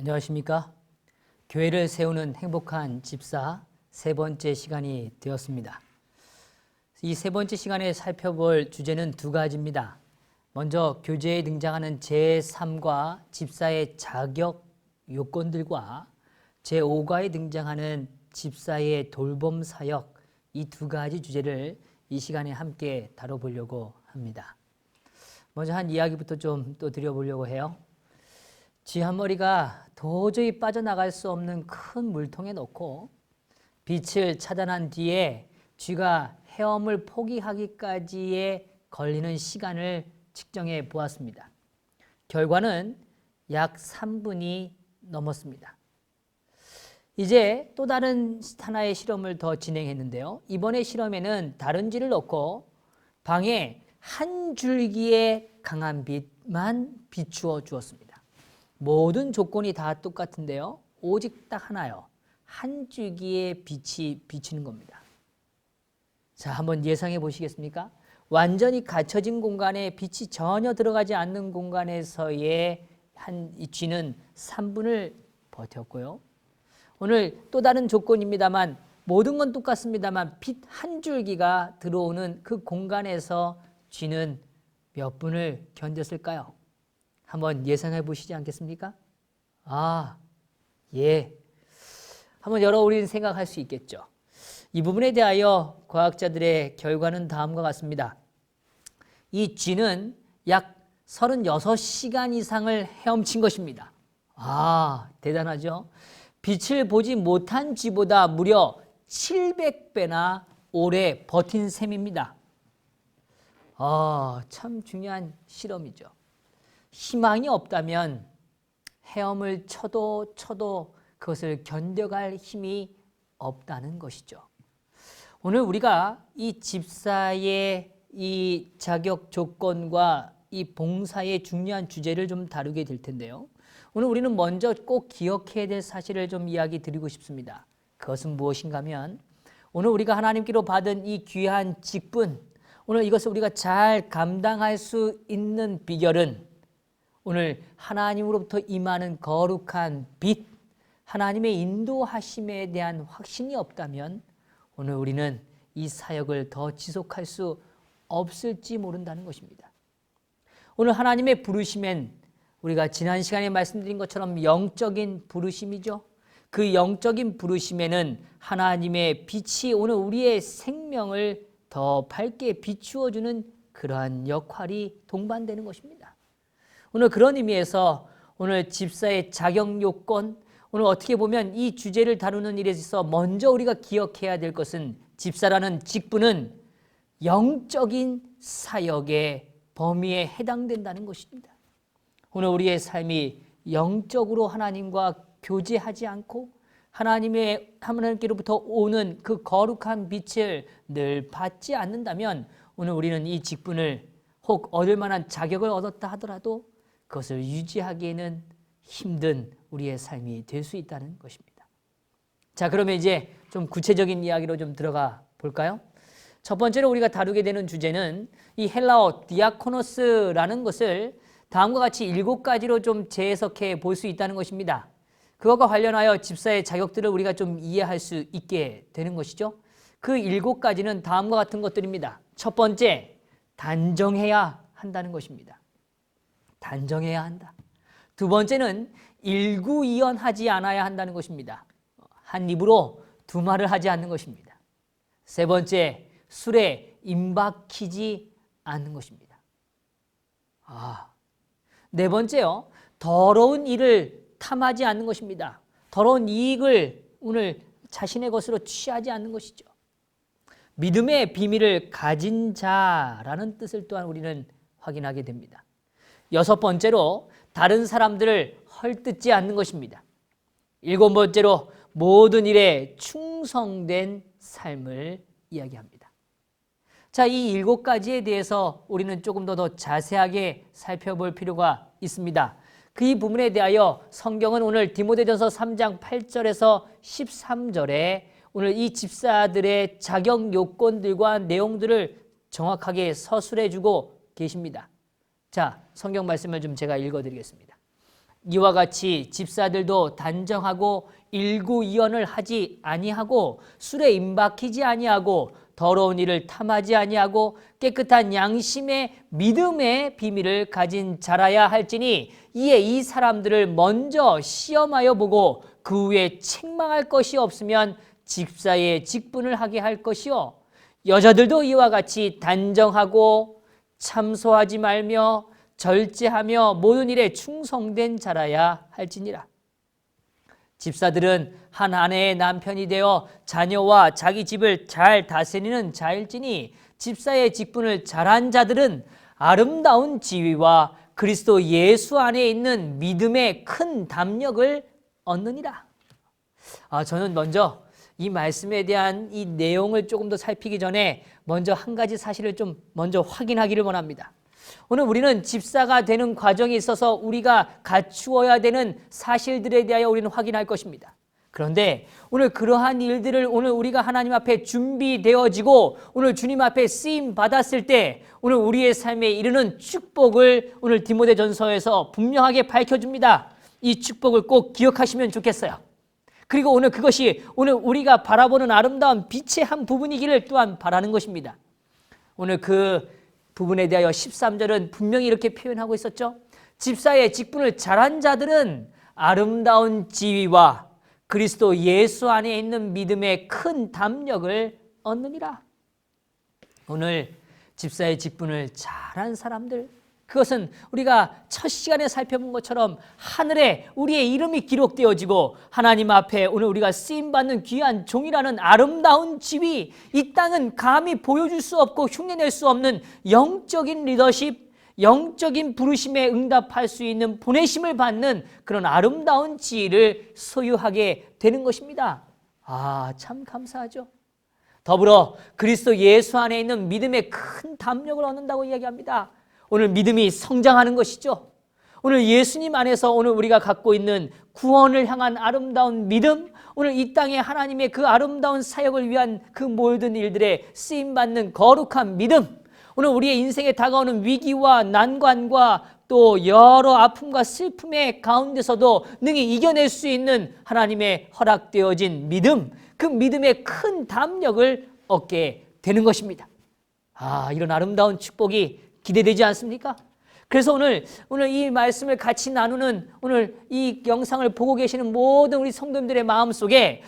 안녕하십니까? 교회를 세우는 행복한 집사 세 번째 시간이 되었습니다. 이 세 번째 시간에 살펴볼 주제는 두 가지입니다. 먼저 교재에 등장하는 제3과 집사의 자격 요건들과 제5과에 등장하는 집사의 돌봄 사역, 이 두 가지 주제를 이 시간에 함께 다뤄보려고 합니다. 먼저 한 이야기부터 좀 또 드려보려고 해요. 쥐 한 마리가 도저히 빠져나갈 수 없는 큰 물통에 넣고 빛을 차단한 뒤에 쥐가 헤엄을 포기하기까지에 걸리는 시간을 측정해 보았습니다. 결과는 약 3분이 넘었습니다. 이제 또 다른 하나의 실험을 더 진행했는데요. 이번에 실험에는 다른 쥐를 넣고 방에 한 줄기의 강한 빛만 비추어 주었습니다. 모든 조건이 다 똑같은데요. 오직 딱 하나요. 한 줄기의 빛이 비치는 겁니다. 자, 한번 예상해 보시겠습니까? 완전히 갇혀진 공간에 빛이 전혀 들어가지 않는 공간에서의 이 쥐는 3분을 버텼고요. 오늘 또 다른 조건입니다만 모든 건 똑같습니다만 빛 한 줄기가 들어오는 그 공간에서 쥐는 몇 분을 견뎠을까요? 한번 예상해 보시지 않겠습니까? 예. 한번 여러 우리는 생각할 수 있겠죠. 이 부분에 대하여 과학자들의 결과는 다음과 같습니다. 이 쥐는 약 36시간 이상을 헤엄친 것입니다. 대단하죠? 빛을 보지 못한 쥐보다 무려 700배나 오래 버틴 셈입니다. 참 중요한 실험이죠. 희망이 없다면 헤엄을 쳐도 그것을 견뎌갈 힘이 없다는 것이죠. 오늘 우리가 이 집사의 이 자격 조건과 이 봉사의 중요한 주제를 좀 다루게 될 텐데요. 오늘 우리는 먼저 꼭 기억해야 될 사실을 좀 이야기 드리고 싶습니다. 그것은 무엇인가 하면 오늘 우리가 하나님께로 받은 이 귀한 직분, 오늘 이것을 우리가 잘 감당할 수 있는 비결은 오늘 하나님으로부터 임하는 거룩한 빛, 하나님의 인도하심에 대한 확신이 없다면 오늘 우리는 이 사역을 더 지속할 수 없을지 모른다는 것입니다. 오늘 하나님의 부르심엔 우리가 지난 시간에 말씀드린 것처럼 영적인 부르심이죠. 그 영적인 부르심에는 하나님의 빛이 오늘 우리의 생명을 더 밝게 비추어주는 그러한 역할이 동반되는 것입니다. 오늘 그런 의미에서 오늘 집사의 자격 요건, 오늘 어떻게 보면 이 주제를 다루는 일에 있어서 먼저 우리가 기억해야 될 것은 집사라는 직분은 영적인 사역의 범위에 해당된다는 것입니다. 오늘 우리의 삶이 영적으로 하나님과 교제하지 않고 하나님께로부터 오는 그 거룩한 빛을 늘 받지 않는다면 오늘 우리는 이 직분을 혹 얻을 만한 자격을 얻었다 하더라도 그것을 유지하기에는 힘든 우리의 삶이 될 수 있다는 것입니다. 자, 그러면 이제 좀 구체적인 이야기로 좀 들어가 볼까요? 첫 번째로 우리가 다루게 되는 주제는 이 헬라어 디아코노스라는 것을 다음과 같이 7가지로 좀 재해석해 볼 수 있다는 것입니다. 그것과 관련하여 집사의 자격들을 우리가 좀 이해할 수 있게 되는 것이죠. 그 7가지는 다음과 같은 것들입니다. 첫 번째, 단정해야 한다는 것입니다. 단정해야 한다. 두 번째는 일구이연하지 않아야 한다는 것입니다. 한 입으로 두 말을 하지 않는 것입니다. 세 번째, 술에 임박히지 않는 것입니다. 네 번째요, 더러운 일을 탐하지 않는 것입니다. 더러운 이익을 오늘 자신의 것으로 취하지 않는 것이죠. 믿음의 비밀을 가진 자라는 뜻을 또한 우리는 확인하게 됩니다. 여섯 번째로 다른 사람들을 헐뜯지 않는 것입니다. 일곱 번째로 모든 일에 충성된 삶을 이야기합니다. 자, 이 7가지에 대해서 우리는 조금 더 자세하게 살펴볼 필요가 있습니다. 그 부분에 대하여 성경은 오늘 디모데전서 3장 8절에서 13절에 오늘 이 집사들의 자격 요건들과 내용들을 정확하게 서술해 주고 계십니다. 자, 성경 말씀을 좀 제가 읽어드리겠습니다. 이와 같이 집사들도 단정하고 일구이연을 하지 아니하고 술에 임박히지 아니하고 더러운 일을 탐하지 아니하고 깨끗한 양심의 믿음의 비밀을 가진 자라야 할지니 이에 이 사람들을 먼저 시험하여 보고 그 후에 책망할 것이 없으면 집사의 직분을 하게 할 것이요 여자들도 이와 같이 단정하고 참소하지 말며 절제하며 모든 일에 충성된 자라야 할지니라. 집사들은 한 아내의 남편이 되어 자녀와 자기 집을 잘 다스리는 자일지니 집사의 직분을 잘한 자들은 아름다운 지위와 그리스도 예수 안에 있는 믿음의 큰 담력을 얻느니라. 저는 먼저 이 말씀에 대한 이 내용을 조금 더 살피기 전에 먼저 한 가지 사실을 좀 먼저 확인하기를 원합니다. 오늘 우리는 집사가 되는 과정에 있어서 우리가 갖추어야 되는 사실들에 대하여 우리는 확인할 것입니다. 그런데 오늘 그러한 일들을 오늘 우리가 하나님 앞에 준비되어지고 오늘 주님 앞에 쓰임 받았을 때 오늘 우리의 삶에 이르는 축복을 오늘 디모데전서에서 분명하게 밝혀줍니다. 이 축복을 꼭 기억하시면 좋겠어요. 그리고 오늘 그것이 오늘 우리가 바라보는 아름다운 빛의 한 부분이기를 또한 바라는 것입니다. 오늘 그 부분에 대하여 13절은 분명히 이렇게 표현하고 있었죠. 집사의 직분을 잘한 자들은 아름다운 지위와 그리스도 예수 안에 있는 믿음의 큰 담력을 얻느니라. 오늘 집사의 직분을 잘한 사람들, 그것은 우리가 첫 시간에 살펴본 것처럼 하늘에 우리의 이름이 기록되어지고 하나님 앞에 오늘 우리가 쓰임받는 귀한 종이라는 아름다운 지위, 이 땅은 감히 보여줄 수 없고 흉내낼 수 없는 영적인 리더십, 영적인 부르심에 응답할 수 있는 보내심을 받는 그런 아름다운 지위를 소유하게 되는 것입니다. 참 감사하죠. 더불어 그리스도 예수 안에 있는 믿음의 큰 담력을 얻는다고 이야기합니다. 오늘 믿음이 성장하는 것이죠. 오늘 예수님 안에서 오늘 우리가 갖고 있는 구원을 향한 아름다운 믿음, 오늘 이 땅에 하나님의 그 아름다운 사역을 위한 그 모든 일들에 쓰임받는 거룩한 믿음, 오늘 우리의 인생에 다가오는 위기와 난관과 또 여러 아픔과 슬픔의 가운데서도 능히 이겨낼 수 있는 하나님의 허락되어진 믿음, 그 믿음의 큰 담력을 얻게 되는 것입니다. 이런 아름다운 축복이 기대되지 않습니까? 그래서 오늘 이 말씀을 같이 나누는 오늘 이 영상을 보고 계시는 모든 우리 성도님들의 마음속에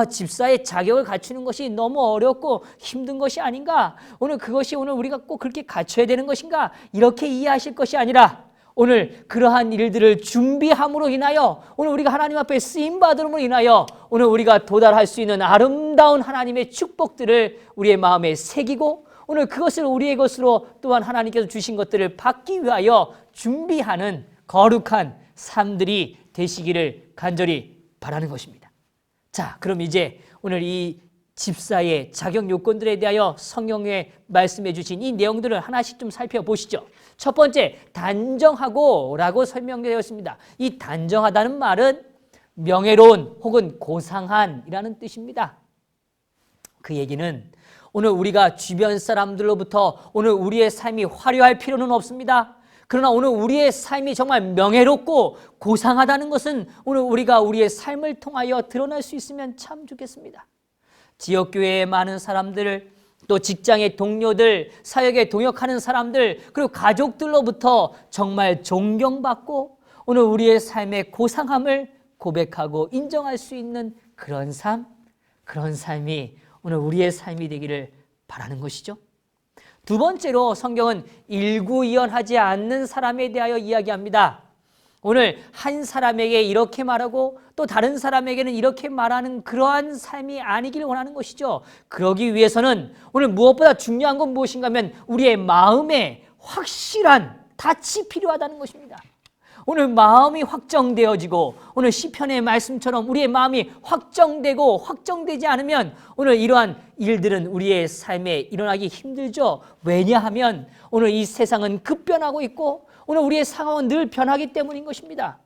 집사의 자격을 갖추는 것이 너무 어렵고 힘든 것이 아닌가? 오늘 그것이 오늘 우리가 꼭 그렇게 갖춰야 되는 것인가? 이렇게 이해하실 것이 아니라 오늘 그러한 일들을 준비함으로 인하여 오늘 우리가 하나님 앞에 쓰임받음으로 인하여 오늘 우리가 도달할 수 있는 아름다운 하나님의 축복들을 우리의 마음에 새기고 오늘 그것을 우리의 것으로 또한 하나님께서 주신 것들을 받기 위하여 준비하는 거룩한 삶들이 되시기를 간절히 바라는 것입니다. 자, 그럼 이제 오늘 이 집사의 자격 요건들에 대하여 성경에 말씀해 주신 이 내용들을 하나씩 좀 살펴보시죠. 첫 번째, 단정하고 라고 설명되어 있습니다. 이 단정하다는 말은 명예로운 혹은 고상한 이라는 뜻입니다. 그 얘기는 오늘 우리가 주변 사람들로부터 오늘 우리의 삶이 화려할 필요는 없습니다. 그러나 오늘 우리의 삶이 정말 명예롭고 고상하다는 것은 오늘 우리가 우리의 삶을 통하여 드러날 수 있으면 참 좋겠습니다. 지역교회에 많은 사람들, 또 직장의 동료들, 사역에 동역하는 사람들, 그리고 가족들로부터 정말 존경받고 오늘 우리의 삶의 고상함을 고백하고 인정할 수 있는 그런 삶, 그런 삶이 오늘 우리의 삶이 되기를 바라는 것이죠. 두 번째로 성경은 일구이연하지 않는 사람에 대하여 이야기합니다. 오늘 한 사람에게 이렇게 말하고 또 다른 사람에게는 이렇게 말하는 그러한 삶이 아니기를 원하는 것이죠. 그러기 위해서는 오늘 무엇보다 중요한 건 무엇인가 하면 우리의 마음에 확실한 닻이 필요하다는 것입니다. 오늘 마음이 확정되어지고 오늘 시편의 말씀처럼 우리의 마음이 확정되고 확정되지 않으면 오늘 이러한 일들은 우리의 삶에 일어나기 힘들죠. 왜냐하면 오늘 이 세상은 급변하고 있고 오늘 우리의 상황은 늘 변하기 때문인 것입니다.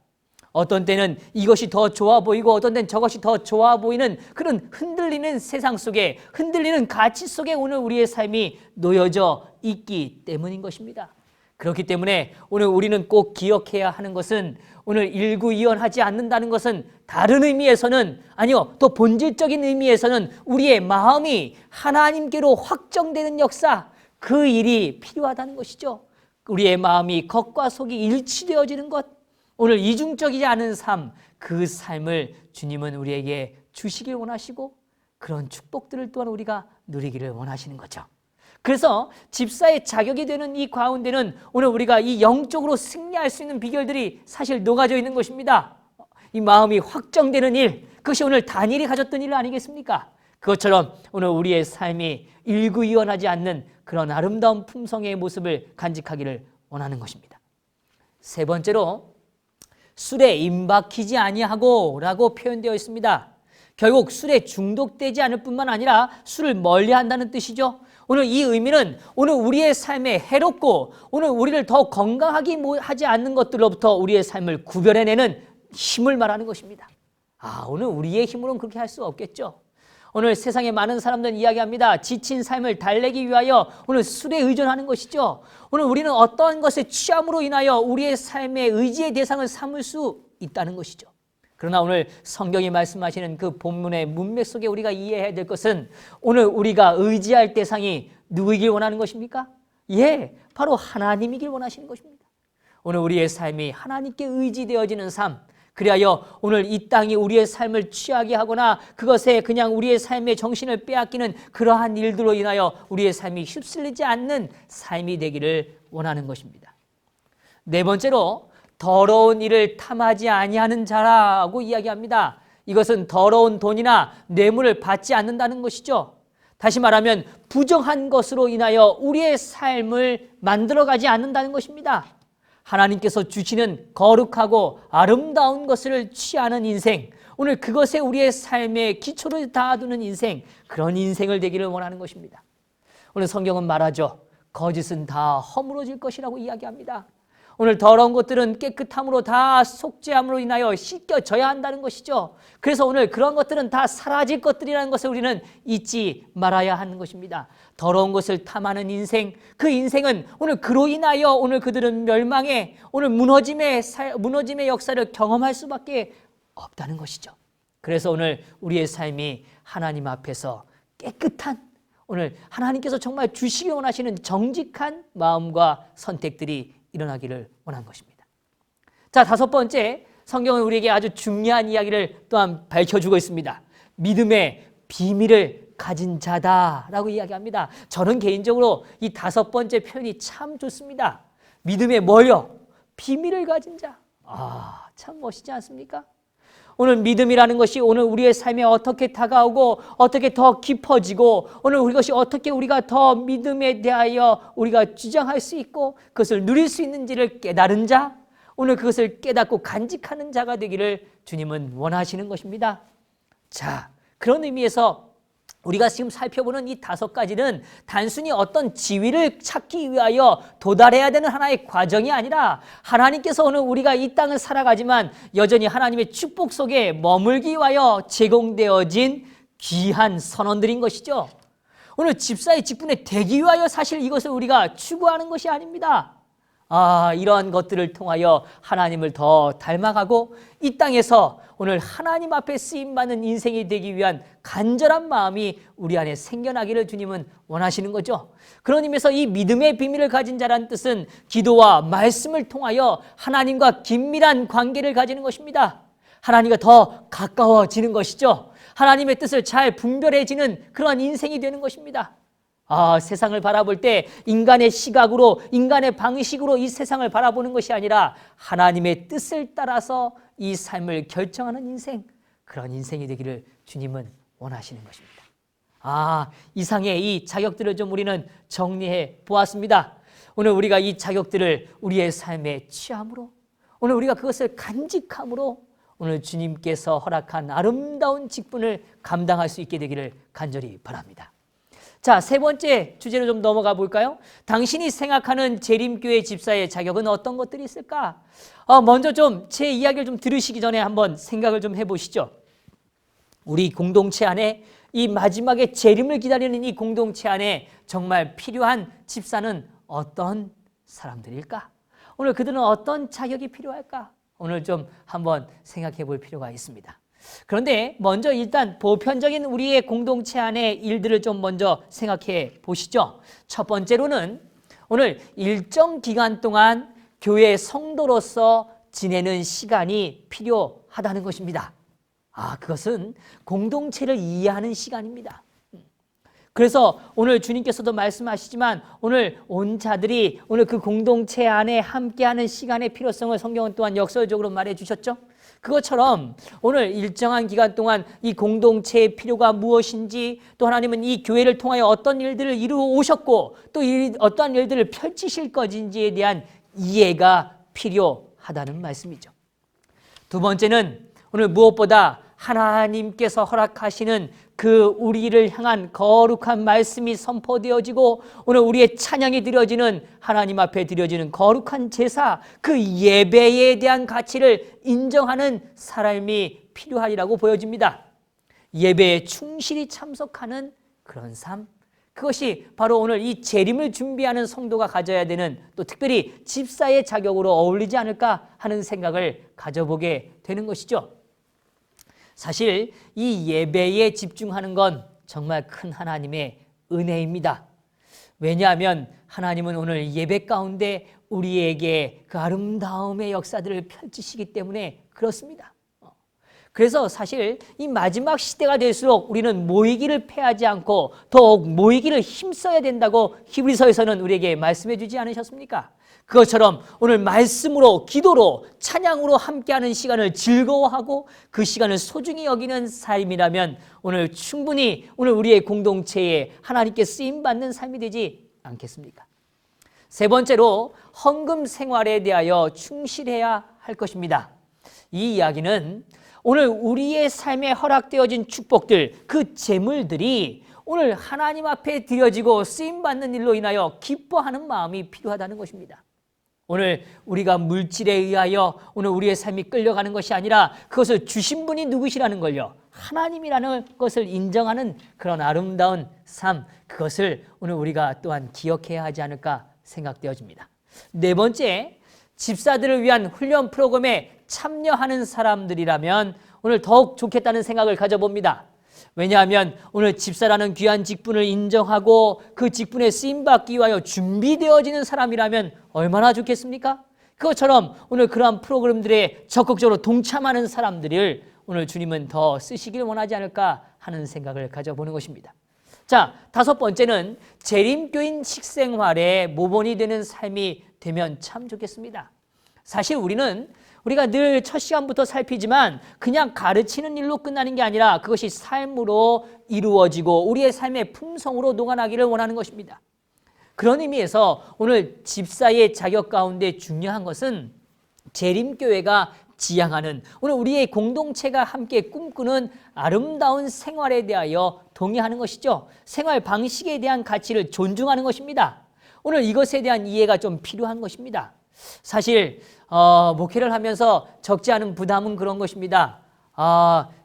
어떤 때는 이것이 더 좋아 보이고 어떤 때는 저것이 더 좋아 보이는 그런 흔들리는 세상 속에 흔들리는 가치 속에 오늘 우리의 삶이 놓여져 있기 때문인 것입니다. 그렇기 때문에 오늘 우리는 꼭 기억해야 하는 것은 오늘 일구이연하지 않는다는 것은 다른 의미에서는 아니요, 또 본질적인 의미에서는 우리의 마음이 하나님께로 확정되는 역사, 그 일이 필요하다는 것이죠. 우리의 마음이 겉과 속이 일치되어지는 것, 오늘 이중적이지 않은 삶, 그 삶을 주님은 우리에게 주시길 원하시고 그런 축복들을 또한 우리가 누리기를 원하시는 거죠. 그래서 집사의 자격이 되는 이 가운데는 오늘 우리가 이 영적으로 승리할 수 있는 비결들이 사실 녹아져 있는 것입니다. 이 마음이 확정되는 일, 그것이 오늘 다니엘이 가졌던 일 아니겠습니까? 그것처럼 오늘 우리의 삶이 일구이연하지 않는 그런 아름다운 품성의 모습을 간직하기를 원하는 것입니다. 세 번째로 술에 임박히지 아니하고 라고 표현되어 있습니다. 결국 술에 중독되지 않을 뿐만 아니라 술을 멀리한다는 뜻이죠. 오늘 이 의미는 오늘 우리의 삶에 해롭고 오늘 우리를 더 건강하게 하지 않는 것들로부터 우리의 삶을 구별해내는 힘을 말하는 것입니다. 오늘 우리의 힘으로는 그렇게 할 수 없겠죠. 오늘 세상에 많은 사람들은 이야기합니다. 지친 삶을 달래기 위하여 오늘 술에 의존하는 것이죠. 오늘 우리는 어떠한 것에 취함으로 인하여 우리의 삶의 의지의 대상을 삼을 수 있다는 것이죠. 그러나 오늘 성경이 말씀하시는 그 본문의 문맥 속에 우리가 이해해야 될 것은 오늘 우리가 의지할 대상이 누구이길 원하는 것입니까? 바로 하나님이길 원하시는 것입니다. 오늘 우리의 삶이 하나님께 의지되어지는 삶, 그리하여 오늘 이 땅이 우리의 삶을 취하게 하거나 그것에 그냥 우리의 삶의 정신을 빼앗기는 그러한 일들로 인하여 우리의 삶이 휩쓸리지 않는 삶이 되기를 원하는 것입니다. 네 번째로 더러운 일을 탐하지 아니하는 자라고 이야기합니다. 이것은 더러운 돈이나 뇌물을 받지 않는다는 것이죠. 다시 말하면 부정한 것으로 인하여 우리의 삶을 만들어가지 않는다는 것입니다. 하나님께서 주시는 거룩하고 아름다운 것을 취하는 인생, 오늘 그것에 우리의 삶의 기초를 닿아두는 인생, 그런 인생을 되기를 원하는 것입니다. 오늘 성경은 말하죠. 거짓은 다 허물어질 것이라고 이야기합니다. 오늘 더러운 것들은 깨끗함으로 다 속죄함으로 인하여 씻겨져야 한다는 것이죠. 그래서 오늘 그런 것들은 다 사라질 것들이라는 것을 우리는 잊지 말아야 하는 것입니다. 더러운 것을 탐하는 인생, 그 인생은 오늘 그로 인하여 오늘 그들은 멸망에 오늘 무너짐의 역사를 경험할 수밖에 없다는 것이죠. 그래서 오늘 우리의 삶이 하나님 앞에서 깨끗한 오늘 하나님께서 정말 주시기 원하시는 정직한 마음과 선택들이 일어나기를 원한 것입니다. 자, 다섯 번째, 성경은 우리에게 아주 중요한 이야기를 또한 밝혀주고 있습니다. 믿음의 비밀을 가진 자다라고 이야기합니다. 저는 개인적으로 이 다섯 번째 표현이 참 좋습니다. 믿음의 뭐요? 비밀을 가진 자. 참 멋있지 않습니까? 오늘 믿음이라는 것이 오늘 우리의 삶에 어떻게 다가오고 어떻게 더 깊어지고 오늘 이것이 어떻게 우리가 더 믿음에 대하여 우리가 주장할 수 있고 그것을 누릴 수 있는지를 깨달은 자, 오늘 그것을 깨닫고 간직하는 자가 되기를 주님은 원하시는 것입니다. 자, 그런 의미에서 우리가 지금 살펴보는 이 다섯 가지는 단순히 어떤 지위를 찾기 위하여 도달해야 되는 하나의 과정이 아니라 하나님께서 오늘 우리가 이 땅을 살아가지만 여전히 하나님의 축복 속에 머물기 위하여 제공되어진 귀한 선언들인 것이죠. 오늘 집사의 직분에 되기 위하여 사실 이것을 우리가 추구하는 것이 아닙니다. 이러한 것들을 통하여 하나님을 더 닮아가고 이 땅에서 오늘 하나님 앞에 쓰임받는 인생이 되기 위한 간절한 마음이 우리 안에 생겨나기를 주님은 원하시는 거죠. 그런 의미에서 이 믿음의 비밀을 가진 자라는 뜻은 기도와 말씀을 통하여 하나님과 긴밀한 관계를 가지는 것입니다. 하나님과 더 가까워지는 것이죠. 하나님의 뜻을 잘 분별해지는 그런 인생이 되는 것입니다. 세상을 바라볼 때 인간의 시각으로 인간의 방식으로 이 세상을 바라보는 것이 아니라 하나님의 뜻을 따라서 이 삶을 결정하는 인생, 그런 인생이 되기를 주님은 원하시는 것입니다. 이상의 이 자격들을 좀 우리는 정리해 보았습니다. 오늘 우리가 이 자격들을 우리의 삶에 취함으로 오늘 우리가 그것을 간직함으로 오늘 주님께서 허락한 아름다운 직분을 감당할 수 있게 되기를 간절히 바랍니다. 자, 세 번째 주제로 좀 넘어가 볼까요? 당신이 생각하는 재림교회 집사의 자격은 어떤 것들이 있을까? 먼저 좀 제 이야기를 좀 들으시기 전에 한번 생각을 좀 해보시죠. 우리 공동체 안에 이 마지막에 재림을 기다리는 이 공동체 안에 정말 필요한 집사는 어떤 사람들일까? 오늘 그들은 어떤 자격이 필요할까? 오늘 좀 한번 생각해 볼 필요가 있습니다. 그런데 먼저 일단 보편적인 우리의 공동체 안의 일들을 좀 먼저 생각해 보시죠. 첫 번째로는 오늘 일정 기간 동안 교회 성도로서 지내는 시간이 필요하다는 것입니다. 그것은 공동체를 이해하는 시간입니다. 그래서 오늘 주님께서도 말씀하시지만 오늘 온 자들이 오늘 그 공동체 안에 함께하는 시간의 필요성을 성경은 또한 역설적으로 말해주셨죠. 그것처럼 오늘 일정한 기간 동안 이 공동체의 필요가 무엇인지, 또 하나님은 이 교회를 통하여 어떤 일들을 이루어 오셨고 또 어떠한 일들을 펼치실 것인지에 대한 이해가 필요하다는 말씀이죠. 두 번째는 오늘 무엇보다 하나님께서 허락하시는 그 우리를 향한 거룩한 말씀이 선포되어지고 오늘 우리의 찬양이 드려지는 하나님 앞에 드려지는 거룩한 제사, 그 예배에 대한 가치를 인정하는 삶이 필요하리라고 보여집니다. 예배에 충실히 참석하는 그런 삶, 그것이 바로 오늘 이 재림을 준비하는 성도가 가져야 되는, 또 특별히 집사의 자격으로 어울리지 않을까 하는 생각을 가져보게 되는 것이죠. 사실 이 예배에 집중하는 건 정말 큰 하나님의 은혜입니다. 왜냐하면 하나님은 오늘 예배 가운데 우리에게 그 아름다움의 역사들을 펼치시기 때문에 그렇습니다. 그래서 사실 이 마지막 시대가 될수록 우리는 모이기를 패하지 않고 더욱 모이기를 힘써야 된다고 히브리서에서는 우리에게 말씀해 주지 않으셨습니까? 그것처럼 오늘 말씀으로, 기도로, 찬양으로 함께하는 시간을 즐거워하고 그 시간을 소중히 여기는 삶이라면 오늘 충분히 오늘 우리의 공동체에 하나님께 쓰임받는 삶이 되지 않겠습니까? 세 번째로 헌금 생활에 대하여 충실해야 할 것입니다. 이 이야기는 오늘 우리의 삶에 허락되어진 축복들, 그 재물들이 오늘 하나님 앞에 드려지고 쓰임받는 일로 인하여 기뻐하는 마음이 필요하다는 것입니다. 오늘 우리가 물질에 의하여 오늘 우리의 삶이 끌려가는 것이 아니라 그것을 주신 분이 누구시라는 걸요, 하나님이라는 것을 인정하는 그런 아름다운 삶, 그것을 오늘 우리가 또한 기억해야 하지 않을까 생각되어집니다. 네 번째, 집사들을 위한 훈련 프로그램에 참여하는 사람들이라면 오늘 더욱 좋겠다는 생각을 가져봅니다. 왜냐하면 오늘 집사라는 귀한 직분을 인정하고 그 직분에 쓰임받기 위하여 준비되어지는 사람이라면 얼마나 좋겠습니까? 그것처럼 오늘 그러한 프로그램들에 적극적으로 동참하는 사람들을 오늘 주님은 더 쓰시길 원하지 않을까 하는 생각을 가져보는 것입니다. 자, 다섯 번째는 재림교인 식생활에 모범이 되는 삶이 되면 참 좋겠습니다. 사실 우리가 늘 첫 시간부터 살피지만 그냥 가르치는 일로 끝나는 게 아니라 그것이 삶으로 이루어지고 우리의 삶의 품성으로 녹아나기를 원하는 것입니다. 그런 의미에서 오늘 집사의 자격 가운데 중요한 것은 재림교회가 지향하는 오늘 우리의 공동체가 함께 꿈꾸는 아름다운 생활에 대하여 동의하는 것이죠. 생활 방식에 대한 가치를 존중하는 것입니다. 오늘 이것에 대한 이해가 좀 필요한 것입니다. 사실 목회를 하면서 적지 않은 부담은 그런 것입니다.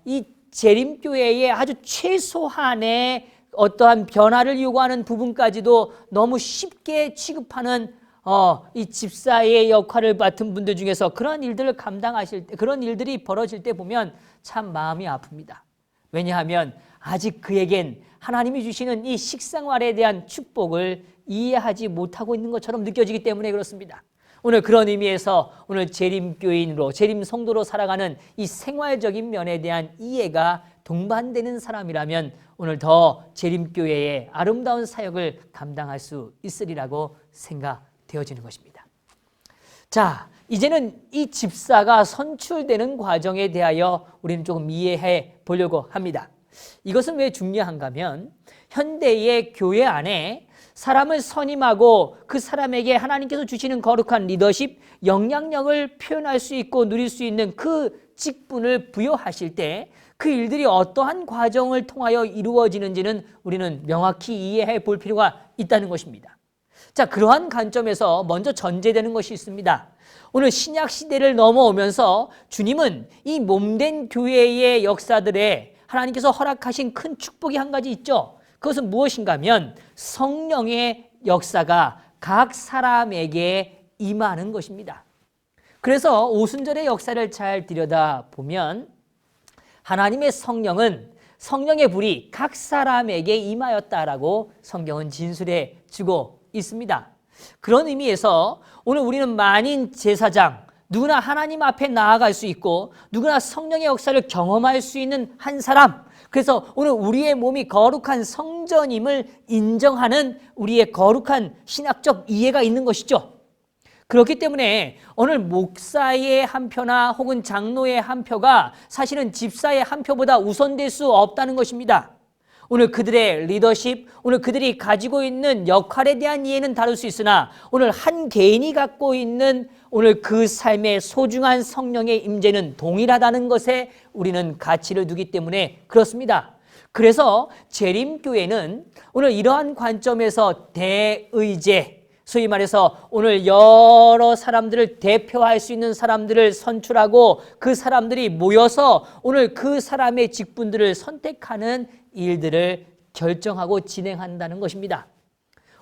이 재림교회의 아주 최소한의 어떠한 변화를 요구하는 부분까지도 너무 쉽게 취급하는 이 집사의 역할을 맡은 분들 중에서 그런 일들을 감당하실 때, 그런 일들이 벌어질 때 보면 참 마음이 아픕니다. 왜냐하면 아직 그에겐 하나님이 주시는 이 식생활에 대한 축복을 이해하지 못하고 있는 것처럼 느껴지기 때문에 그렇습니다. 오늘 그런 의미에서 오늘 재림교인으로, 재림성도로 살아가는 이 생활적인 면에 대한 이해가 동반되는 사람이라면 오늘 더 재림교회의 아름다운 사역을 감당할 수 있으리라고 생각되어지는 것입니다. 자, 이제는 이 집사가 선출되는 과정에 대하여 우리는 조금 이해해 보려고 합니다. 이것은 왜 중요한가 하면 현대의 교회 안에 사람을 선임하고 그 사람에게 하나님께서 주시는 거룩한 리더십, 영향력을 표현할 수 있고 누릴 수 있는 그 직분을 부여하실 때 그 일들이 어떠한 과정을 통하여 이루어지는지는 우리는 명확히 이해해 볼 필요가 있다는 것입니다. 자, 그러한 관점에서 먼저 전제되는 것이 있습니다. 오늘 신약 시대를 넘어오면서 주님은 이 몸된 교회의 역사들에 하나님께서 허락하신 큰 축복이 한 가지 있죠. 그것은 무엇인가 하면 성령의 역사가 각 사람에게 임하는 것입니다. 그래서 오순절의 역사를 잘 들여다보면 하나님의 성령은 성령의 불이 각 사람에게 임하였다라고 성경은 진술해 주고 있습니다. 그런 의미에서 오늘 우리는 만인 제사장, 누구나 하나님 앞에 나아갈 수 있고 누구나 성령의 역사를 경험할 수 있는 한 사람, 그래서 오늘 우리의 몸이 거룩한 성전임을 인정하는 우리의 거룩한 신학적 이해가 있는 것이죠. 그렇기 때문에 오늘 목사의 한 표나 혹은 장로의 한 표가 사실은 집사의 한 표보다 우선될 수 없다는 것입니다. 오늘 그들의 리더십, 오늘 그들이 가지고 있는 역할에 대한 이해는 다를 수 있으나 오늘 한 개인이 갖고 있는 오늘 그 삶의 소중한 성령의 임재는 동일하다는 것에 우리는 가치를 두기 때문에 그렇습니다. 그래서 재림교회는 오늘 이러한 관점에서 대의제, 소위 말해서 오늘 여러 사람들을 대표할 수 있는 사람들을 선출하고 그 사람들이 모여서 오늘 그 사람의 직분들을 선택하는 일들을 결정하고 진행한다는 것입니다.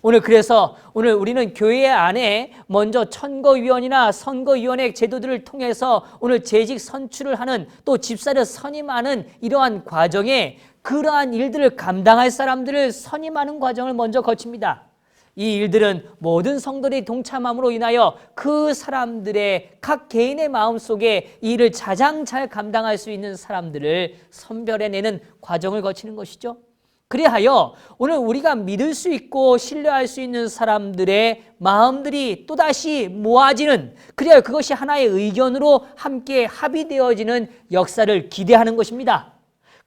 오늘 그래서 오늘 우리는 교회 안에 먼저 천거위원이나 선거위원회 제도들을 통해서 오늘 재직 선출을 하는 또 집사를 선임하는 이러한 과정에 그러한 일들을 감당할 사람들을 선임하는 과정을 먼저 거칩니다. 이 일들은 모든 성도들이 동참함으로 인하여 그 사람들의 각 개인의 마음속에 이 일을 가장 잘 감당할 수 있는 사람들을 선별해내는 과정을 거치는 것이죠. 그리하여 오늘 우리가 믿을 수 있고 신뢰할 수 있는 사람들의 마음들이 또다시 모아지는, 그래야 그것이 하나의 의견으로 함께 합의되어지는 역사를 기대하는 것입니다.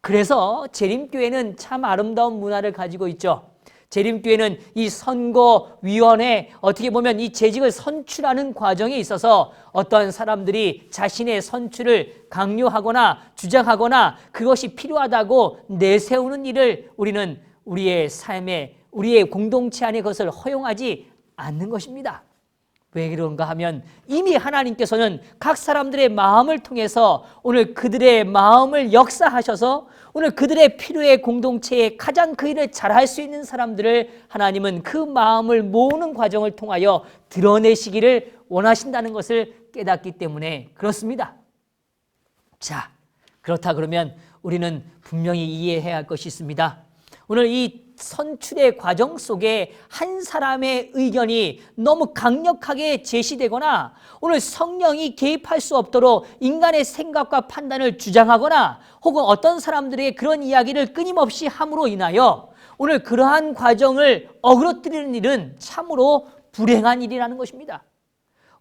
그래서 재림교회는 참 아름다운 문화를 가지고 있죠. 재림교회는 이 선거위원회, 어떻게 보면 이 재직을 선출하는 과정에 있어서 어떠한 사람들이 자신의 선출을 강요하거나 주장하거나 그것이 필요하다고 내세우는 일을 우리는 우리의 삶에, 우리의 공동체 안에 그것을 허용하지 않는 것입니다. 왜 그런가 하면 이미 하나님께서는 각 사람들의 마음을 통해서 오늘 그들의 마음을 역사하셔서 오늘 그들의 필요의 공동체에 가장 그 일을 잘할 수 있는 사람들을 하나님은 그 마음을 모으는 과정을 통하여 드러내시기를 원하신다는 것을 깨닫기 때문에 그렇습니다. 자, 그렇다 그러면 우리는 분명히 이해해야 할 것이 있습니다. 오늘 이 선출의 과정 속에 한 사람의 의견이 너무 강력하게 제시되거나 오늘 성령이 개입할 수 없도록 인간의 생각과 판단을 주장하거나 혹은 어떤 사람들의 그런 이야기를 끊임없이 함으로 인하여 오늘 그러한 과정을 어그러뜨리는 일은 참으로 불행한 일이라는 것입니다.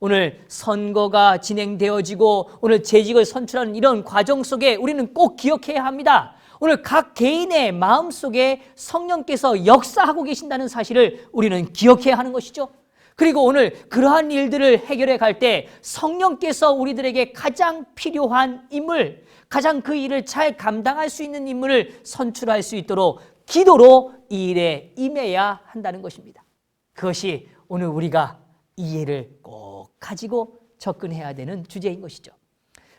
오늘 선거가 진행되어지고 오늘 재직을 선출하는 이런 과정 속에 우리는 꼭 기억해야 합니다. 오늘 각 개인의 마음속에 성령께서 역사하고 계신다는 사실을 우리는 기억해야 하는 것이죠. 그리고 오늘 그러한 일들을 해결해 갈 때 성령께서 우리들에게 가장 필요한 인물, 가장 그 일을 잘 감당할 수 있는 인물을 선출할 수 있도록 기도로 이 일에 임해야 한다는 것입니다. 그것이 오늘 우리가 이해를 꼭 가지고 접근해야 되는 주제인 것이죠.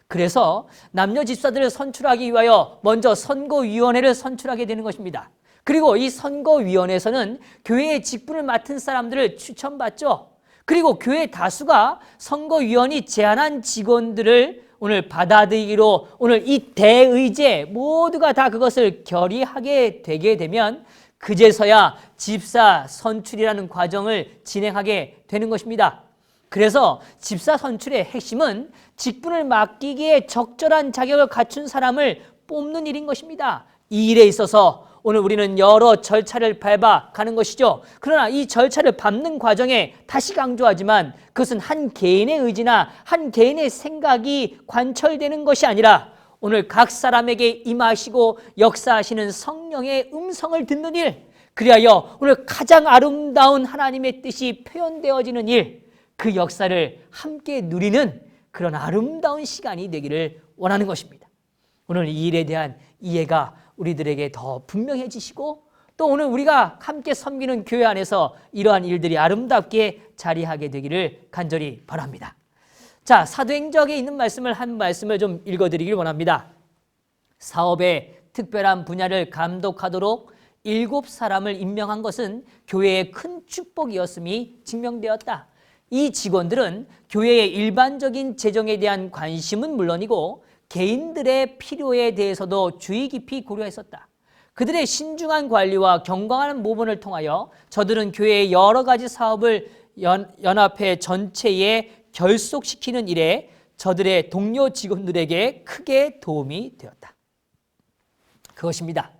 그래서 남녀 집사들을 선출하기 위하여 먼저 선거위원회를 선출하게 되는 것입니다. 그리고 이 선거위원회에서는 교회의 직분을 맡은 사람들을 추천받죠. 그리고 교회 다수가 선거위원이 제안한 직원들을 오늘 받아들이기로 오늘 이 대의제 모두가 다 그것을 결의하게 되게 되면 그제서야 집사 선출이라는 과정을 진행하게 되는 것입니다. 그래서 집사 선출의 핵심은 직분을 맡기기에 적절한 자격을 갖춘 사람을 뽑는 일인 것입니다. 이 일에 있어서 오늘 우리는 여러 절차를 밟아가는 것이죠. 그러나 이 절차를 밟는 과정에 다시 강조하지만 그것은 한 개인의 의지나 한 개인의 생각이 관철되는 것이 아니라 오늘 각 사람에게 임하시고 역사하시는 성령의 음성을 듣는 일, 그리하여 오늘 가장 아름다운 하나님의 뜻이 표현되어지는 일, 그 역사를 함께 누리는 그런 아름다운 시간이 되기를 원하는 것입니다. 오늘 이 일에 대한 이해가 우리들에게 더 분명해지시고 또 오늘 우리가 함께 섬기는 교회 안에서 이러한 일들이 아름답게 자리하게 되기를 간절히 바랍니다. 자, 사도행전에 있는 말씀을 한 말씀을 좀 읽어드리길 원합니다. 사업의 특별한 분야를 감독하도록 7사람을 임명한 것은 교회의 큰 축복이었음이 증명되었다. 이 직원들은 교회의 일반적인 재정에 대한 관심은 물론이고 개인들의 필요에 대해서도 주의 깊이 고려했었다. 그들의 신중한 관리와 경건한 모범을 통하여 저들은 교회의 여러 가지 사업을 연합회 전체에 결속시키는 일에 저들의 동료 직원들에게 크게 도움이 되었다. 그것입니다.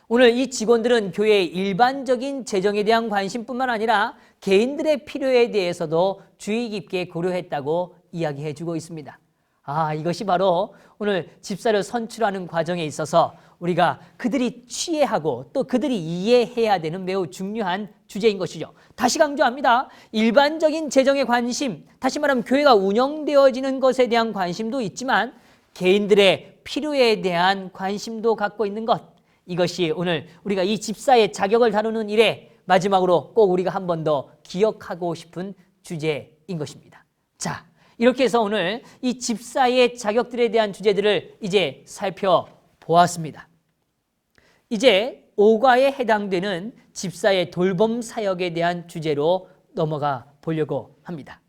오늘 이 직원들은 교회의 일반적인 재정에 대한 관심뿐만 아니라 개인들의 필요에 대해서도 주의 깊게 고려했다고 이야기해 주고 있습니다. 이것이 바로 오늘 집사를 선출하는 과정에 있어서 우리가 그들이 취해하고 또 그들이 이해해야 되는 매우 중요한 주제인 것이죠. 다시 강조합니다. 일반적인 재정에 관심, 다시 말하면 교회가 운영되어지는 것에 대한 관심도 있지만 개인들의 필요에 대한 관심도 갖고 있는 것, 이것이 오늘 우리가 이 집사의 자격을 다루는 일에 마지막으로 꼭 우리가 한 번 더 기억하고 싶은 주제인 것입니다. 자, 이렇게 해서 오늘 이 집사의 자격들에 대한 주제들을 이제 살펴보았습니다. 이제 5과에 해당되는 집사의 돌봄 사역에 대한 주제로 넘어가 보려고 합니다.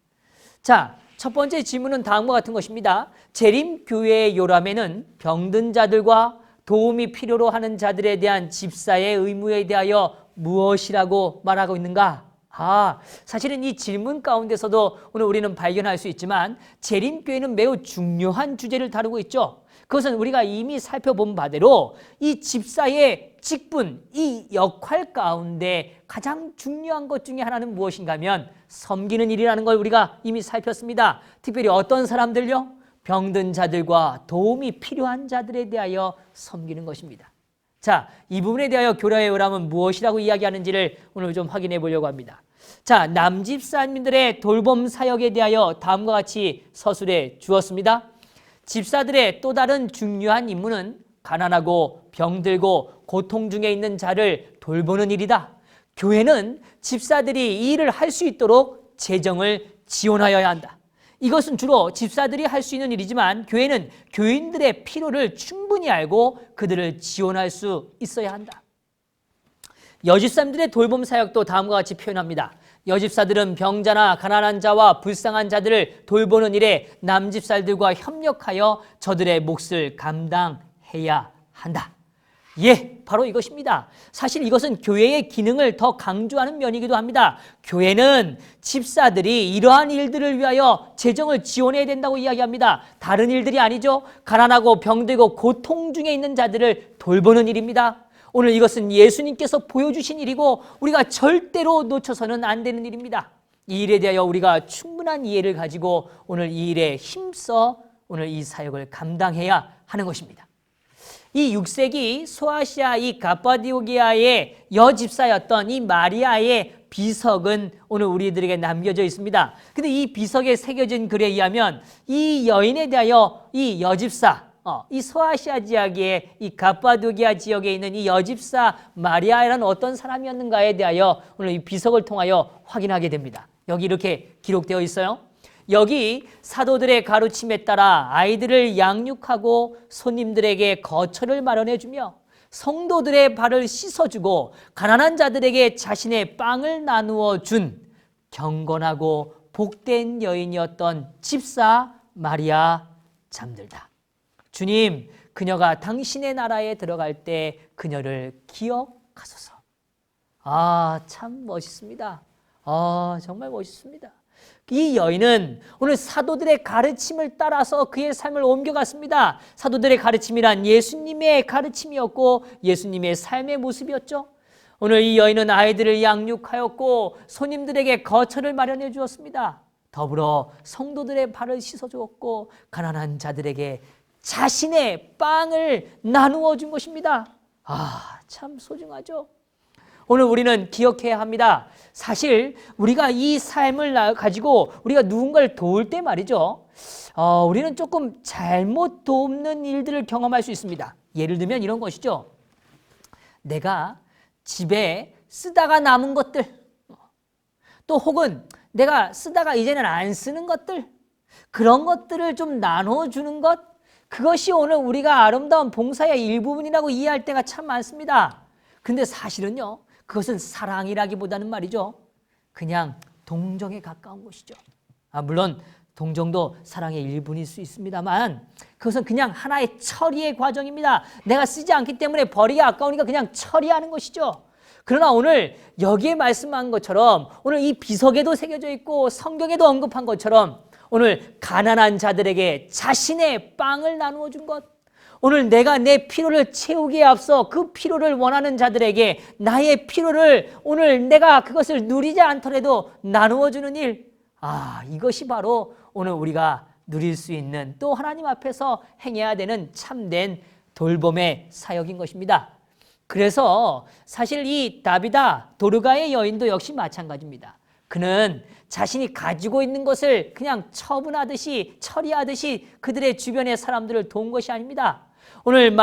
자, 첫 번째 질문은 다음과 같은 것입니다. 재림교회의 요람에는 병든 자들과 도움이 필요로 하는 자들에 대한 집사의 의무에 대하여 무엇이라고 말하고 있는가? 사실은 이 질문 가운데서도 오늘 우리는 발견할 수 있지만 재림교회는 매우 중요한 주제를 다루고 있죠. 그것은 우리가 이미 살펴본 바대로 이 집사의 직분, 이 역할 가운데 가장 중요한 것 중에 하나는 무엇인가 하면 섬기는 일이라는 걸 우리가 이미 살폈습니다. 특별히 어떤 사람들요? 병든 자들과 도움이 필요한 자들에 대하여 섬기는 것입니다. 자, 이 부분에 대하여 교회의 요람은 무엇이라고 이야기하는지를 오늘 좀 확인해 보려고 합니다. 자, 남집사님들의 돌봄 사역에 대하여 다음과 같이 서술해 주었습니다. 집사들의 또 다른 중요한 임무는 가난하고 병들고 고통 중에 있는 자를 돌보는 일이다. 교회는 집사들이 이 일을 할 수 있도록 재정을 지원하여야 한다. 이것은 주로 집사들이 할 수 있는 일이지만 교회는 교인들의 필요를 충분히 알고 그들을 지원할 수 있어야 한다. 여집사님들의 돌봄 사역도 다음과 같이 표현합니다. 여집사들은 병자나 가난한 자와 불쌍한 자들을 돌보는 일에 남집사들과 협력하여 저들의 몫을 감당해야 한다. 바로 이것입니다. 사실 이것은 교회의 기능을 더 강조하는 면이기도 합니다. 교회는 집사들이 이러한 일들을 위하여 재정을 지원해야 된다고 이야기합니다. 다른 일들이 아니죠. 가난하고 병들고 고통 중에 있는 자들을 돌보는 일입니다. 오늘 이것은 예수님께서 보여주신 일이고 우리가 절대로 놓쳐서는 안 되는 일입니다. 이 일에 대하여 우리가 충분한 이해를 가지고 오늘 이 일에 힘써 오늘 이 사역을 감당해야 하는 것입니다. 이 6세기 소아시아 이 가파도기아의 여집사였던 이 마리아의 비석은 오늘 우리들에게 남겨져 있습니다. 근데 이 비석에 새겨진 글에 의하면 이 여인에 대하여 이 여집사, 이 소아시아 지역의 이 가파도기아 지역에 있는 이 여집사 마리아라는 어떤 사람이었는가에 대하여 오늘 이 비석을 통하여 확인하게 됩니다. 여기 이렇게 기록되어 있어요. 여기 사도들의 가르침에 따라 아이들을 양육하고 손님들에게 거처를 마련해주며 성도들의 발을 씻어주고 가난한 자들에게 자신의 빵을 나누어 준 경건하고 복된 여인이었던 집사 마리아 잠들다. 주님, 그녀가 당신의 나라에 들어갈 때 그녀를 기억하소서. 참 멋있습니다. 정말 멋있습니다. 이 여인은 오늘 사도들의 가르침을 따라서 그의 삶을 옮겨갔습니다. 사도들의 가르침이란 예수님의 가르침이었고 예수님의 삶의 모습이었죠. 오늘 이 여인은 아이들을 양육하였고 손님들에게 거처를 마련해 주었습니다. 더불어 성도들의 발을 씻어 주었고 가난한 자들에게 자신의 빵을 나누어 준 것입니다. 참 소중하죠. 오늘 우리는 기억해야 합니다. 사실 우리가 이 삶을 가지고 우리가 누군가를 도울 때 말이죠. 우리는 조금 잘못 돕는 일들을 경험할 수 있습니다. 예를 들면 이런 것이죠. 내가 집에 쓰다가 남은 것들, 또 혹은 내가 쓰다가 이제는 안 쓰는 것들, 그런 것들을 좀 나눠주는 것, 그것이 오늘 우리가 아름다운 봉사의 일부분이라고 이해할 때가 참 많습니다. 근데 사실은요, 그것은 사랑이라기보다는 말이죠, 그냥 동정에 가까운 것이죠. 물론 동정도 사랑의 일부일 수 있습니다만 그것은 그냥 하나의 처리의 과정입니다. 내가 쓰지 않기 때문에 버리기 아까우니까 그냥 처리하는 것이죠. 그러나 오늘 여기에 말씀한 것처럼 오늘 이 비석에도 새겨져 있고 성경에도 언급한 것처럼 오늘 가난한 자들에게 자신의 빵을 나누어 준 것, 오늘 내가 내 필요를 채우기에 앞서 그 필요를 원하는 자들에게 나의 필요를 오늘 내가 그것을 누리지 않더라도 나누어 주는 일, 이것이 바로 오늘 우리가 누릴 수 있는 또 하나님 앞에서 행해야 되는 참된 돌봄의 사역인 것입니다. 그래서 사실 이 다비다 도르가의 여인도 역시 마찬가지입니다. 그는 자신이 가지고 있는 것을 그냥 처분하듯이 처리하듯이 그들의 주변의 사람들을 도운 것이 아닙니다. 오늘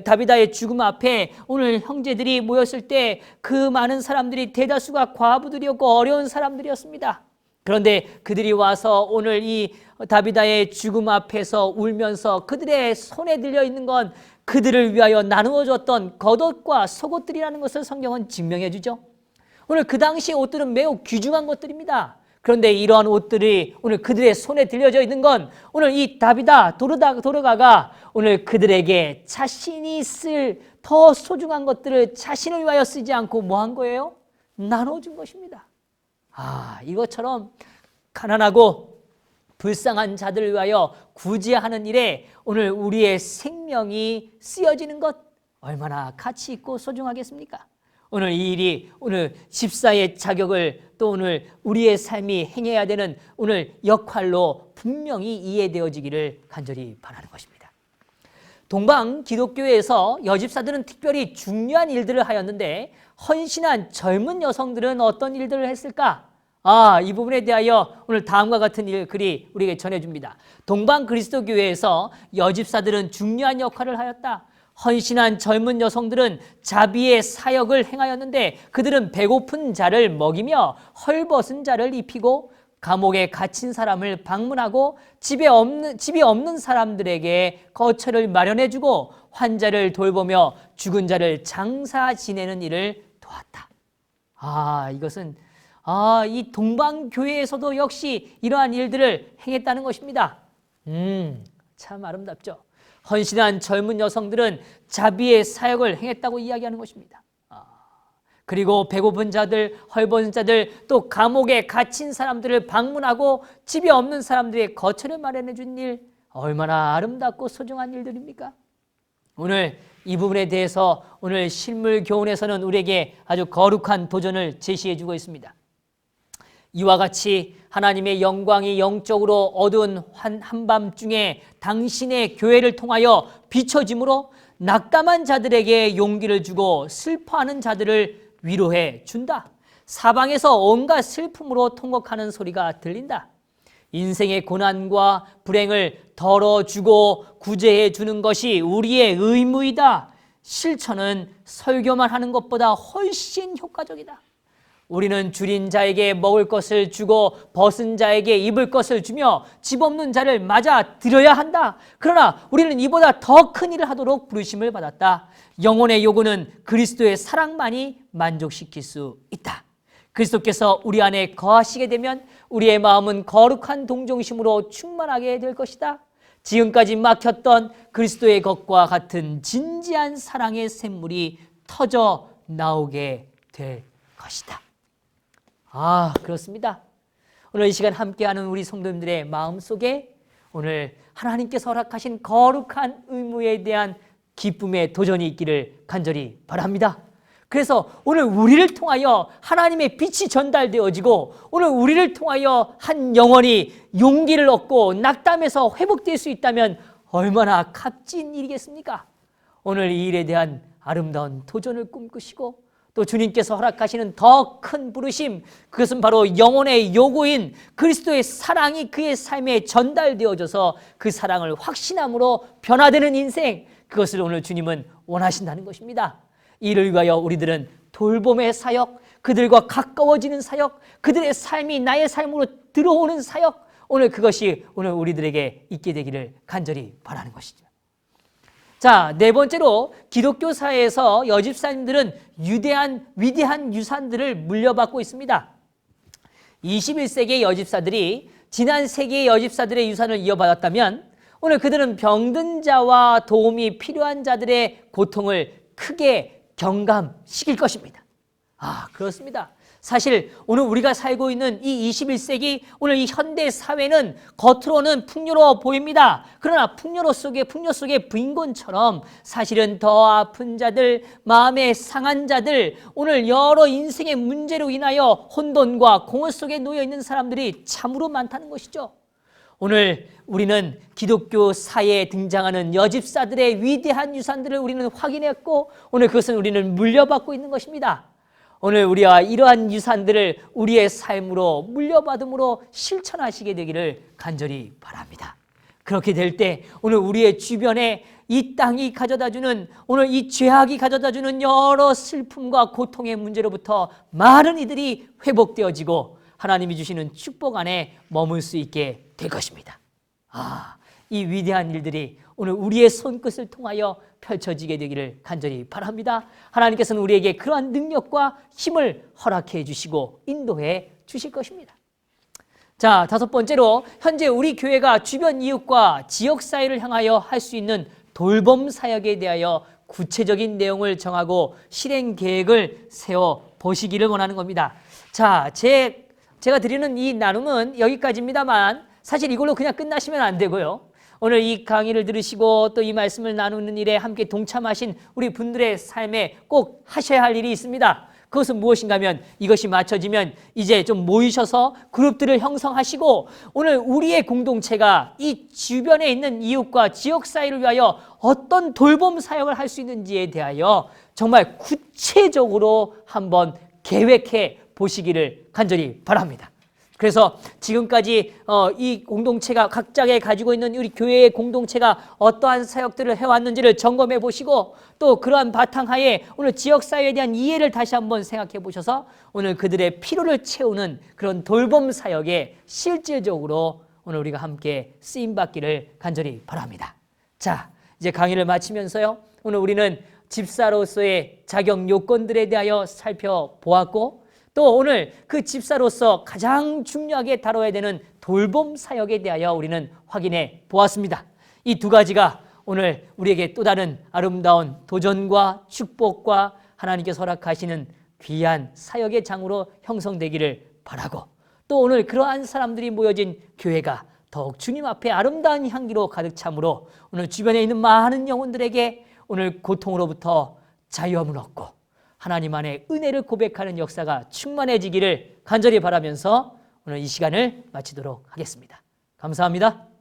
다비다의 죽음 앞에 오늘 형제들이 모였을 때 그 많은 사람들이 대다수가 과부들이었고 어려운 사람들이었습니다. 그런데 그들이 와서 오늘 이 다비다의 죽음 앞에서 울면서 그들의 손에 들려 있는 건 그들을 위하여 나누어 줬던 겉옷과 속옷들이라는 것을 성경은 증명해 주죠. 오늘 그 당시 옷들은 매우 귀중한 것들입니다. 그런데 이러한 옷들이 오늘 그들의 손에 들려져 있는 건 오늘 이 다비다 도르가가 오늘 그들에게 자신이 쓸 더 소중한 것들을 자신을 위하여 쓰지 않고 뭐 한 거예요? 나눠준 것입니다. 이것처럼 가난하고 불쌍한 자들을 위하여 구제하는 일에 오늘 우리의 생명이 쓰여지는 것 얼마나 가치 있고 소중하겠습니까? 오늘 이 일이 오늘 집사의 자격을 또 오늘 우리의 삶이 행해야 되는 오늘 역할로 분명히 이해되어지기를 간절히 바라는 것입니다. 동방 기독교에서 여집사들은 특별히 중요한 일들을 하였는데 헌신한 젊은 여성들은 어떤 일들을 했을까? 이 부분에 대하여 오늘 다음과 같은 글이 우리에게 전해줍니다. 동방 그리스도교회에서 여집사들은 중요한 역할을 하였다. 헌신한 젊은 여성들은 자비의 사역을 행하였는데 그들은 배고픈 자를 먹이며 헐벗은 자를 입히고 감옥에 갇힌 사람을 방문하고 집이 없는 사람들에게 거처를 마련해주고 환자를 돌보며 죽은 자를 장사 지내는 일을 도왔다. 이것은 이 동방교회에서도 역시 이러한 일들을 행했다는 것입니다. 참 아름답죠. 헌신한 젊은 여성들은 자비의 사역을 행했다고 이야기하는 것입니다. 그리고 배고픈 자들, 헐벗은 자들, 또 감옥에 갇힌 사람들을 방문하고 집이 없는 사람들의 거처를 마련해 준 일, 얼마나 아름답고 소중한 일들입니까? 오늘 이 부분에 대해서 오늘 실물 교훈에서는 우리에게 아주 거룩한 도전을 제시해 주고 있습니다. 이와 같이 하나님의 영광이 영적으로 어두운 한밤중에 당신의 교회를 통하여 비춰짐으로 낙담한 자들에게 용기를 주고 슬퍼하는 자들을 위로해 준다. 사방에서 온갖 슬픔으로 통곡하는 소리가 들린다. 인생의 고난과 불행을 덜어주고 구제해 주는 것이 우리의 의무이다. 실천은 설교만 하는 것보다 훨씬 효과적이다. 우리는 줄인 자에게 먹을 것을 주고 벗은 자에게 입을 것을 주며 집 없는 자를 맞아 드려야 한다. 그러나 우리는 이보다 더 큰 일을 하도록 부르심을 받았다. 영혼의 요구는 그리스도의 사랑만이 만족시킬 수 있다. 그리스도께서 우리 안에 거하시게 되면 우리의 마음은 거룩한 동정심으로 충만하게 될 것이다. 지금까지 막혔던 그리스도의 것과 같은 진지한 사랑의 샘물이 터져 나오게 될 것이다. 그렇습니다. 오늘 이 시간 함께하는 우리 성도님들의 마음속에 오늘 하나님께서 허락하신 거룩한 의무에 대한 기쁨의 도전이 있기를 간절히 바랍니다. 그래서 오늘 우리를 통하여 하나님의 빛이 전달되어지고 오늘 우리를 통하여 한 영혼이 용기를 얻고 낙담에서 회복될 수 있다면 얼마나 값진 일이겠습니까? 오늘 이 일에 대한 아름다운 도전을 꿈꾸시고 또 주님께서 허락하시는 더 큰 부르심, 그것은 바로 영혼의 요구인 그리스도의 사랑이 그의 삶에 전달되어져서 그 사랑을 확신함으로 변화되는 인생, 그것을 오늘 주님은 원하신다는 것입니다. 이를 위하여 우리들은 돌봄의 사역, 그들과 가까워지는 사역, 그들의 삶이 나의 삶으로 들어오는 사역, 오늘 그것이 오늘 우리들에게 있게 되기를 간절히 바라는 것이죠. 자, 네 번째로 기독교 사회에서 여집사님들은 위대한 유산들을 물려받고 있습니다. 21세기의 여집사들이 지난 세기의 여집사들의 유산을 이어받았다면 오늘 그들은 병든 자와 도움이 필요한 자들의 고통을 크게 경감시킬 것입니다. 그렇습니다. 사실 오늘 우리가 살고 있는 이 21세기 오늘 이 현대 사회는 겉으로는 풍요로워 보입니다. 그러나 풍요 속의 빈곤처럼 사실은 더 아픈 자들, 마음에 상한 자들, 오늘 여러 인생의 문제로 인하여 혼돈과 공허 속에 놓여 있는 사람들이 참으로 많다는 것이죠. 오늘 우리는 기독교 사회에 등장하는 여집사들의 위대한 유산들을 우리는 확인했고 오늘 그것은 우리는 물려받고 있는 것입니다. 오늘 우리와 이러한 유산들을 우리의 삶으로 물려받음으로 실천하시게 되기를 간절히 바랍니다. 그렇게 될 때 오늘 우리의 주변에 이 땅이 가져다주는 오늘 이 죄악이 가져다주는 여러 슬픔과 고통의 문제로부터 많은 이들이 회복되어지고 하나님이 주시는 축복 안에 머물 수 있게 될 것입니다. 이 위대한 일들이 오늘 우리의 손끝을 통하여 펼쳐지게 되기를 간절히 바랍니다. 하나님께서는 우리에게 그러한 능력과 힘을 허락해 주시고 인도해 주실 것입니다. 자, 다섯 번째로 현재 우리 교회가 주변 이웃과 지역사회를 향하여 할 수 있는 돌봄 사역에 대하여 구체적인 내용을 정하고 실행 계획을 세워 보시기를 원하는 겁니다. 자, 제가 드리는 이 나눔은 여기까지입니다만 사실 이걸로 그냥 끝나시면 안 되고요. 오늘 이 강의를 들으시고 또 이 말씀을 나누는 일에 함께 동참하신 우리 분들의 삶에 꼭 하셔야 할 일이 있습니다. 그것은 무엇인가 하면 이것이 맞춰지면 이제 좀 모이셔서 그룹들을 형성하시고 오늘 우리의 공동체가 이 주변에 있는 이웃과 지역사회를 위하여 어떤 돌봄 사역을 할 수 있는지에 대하여 정말 구체적으로 한번 계획해 보시기를 간절히 바랍니다. 그래서 지금까지 이 공동체가 각자가 가지고 있는 우리 교회의 공동체가 어떠한 사역들을 해왔는지를 점검해 보시고 또 그러한 바탕하에 오늘 지역사회에 대한 이해를 다시 한번 생각해 보셔서 오늘 그들의 필요를 채우는 그런 돌봄 사역에 실질적으로 오늘 우리가 함께 쓰임받기를 간절히 바랍니다. 자, 이제 강의를 마치면서요. 오늘 우리는 집사로서의 자격 요건들에 대하여 살펴보았고 또 오늘 그 집사로서 가장 중요하게 다뤄야 되는 돌봄 사역에 대하여 우리는 확인해 보았습니다. 이 두 가지가 오늘 우리에게 또 다른 아름다운 도전과 축복과 하나님께서 허락하시는 귀한 사역의 장으로 형성되기를 바라고 또 오늘 그러한 사람들이 모여진 교회가 더욱 주님 앞에 아름다운 향기로 가득 참으로 오늘 주변에 있는 많은 영혼들에게 오늘 고통으로부터 자유함을 얻고 하나님 안에 은혜를 고백하는 역사가 충만해지기를 간절히 바라면서 오늘 이 시간을 마치도록 하겠습니다. 감사합니다.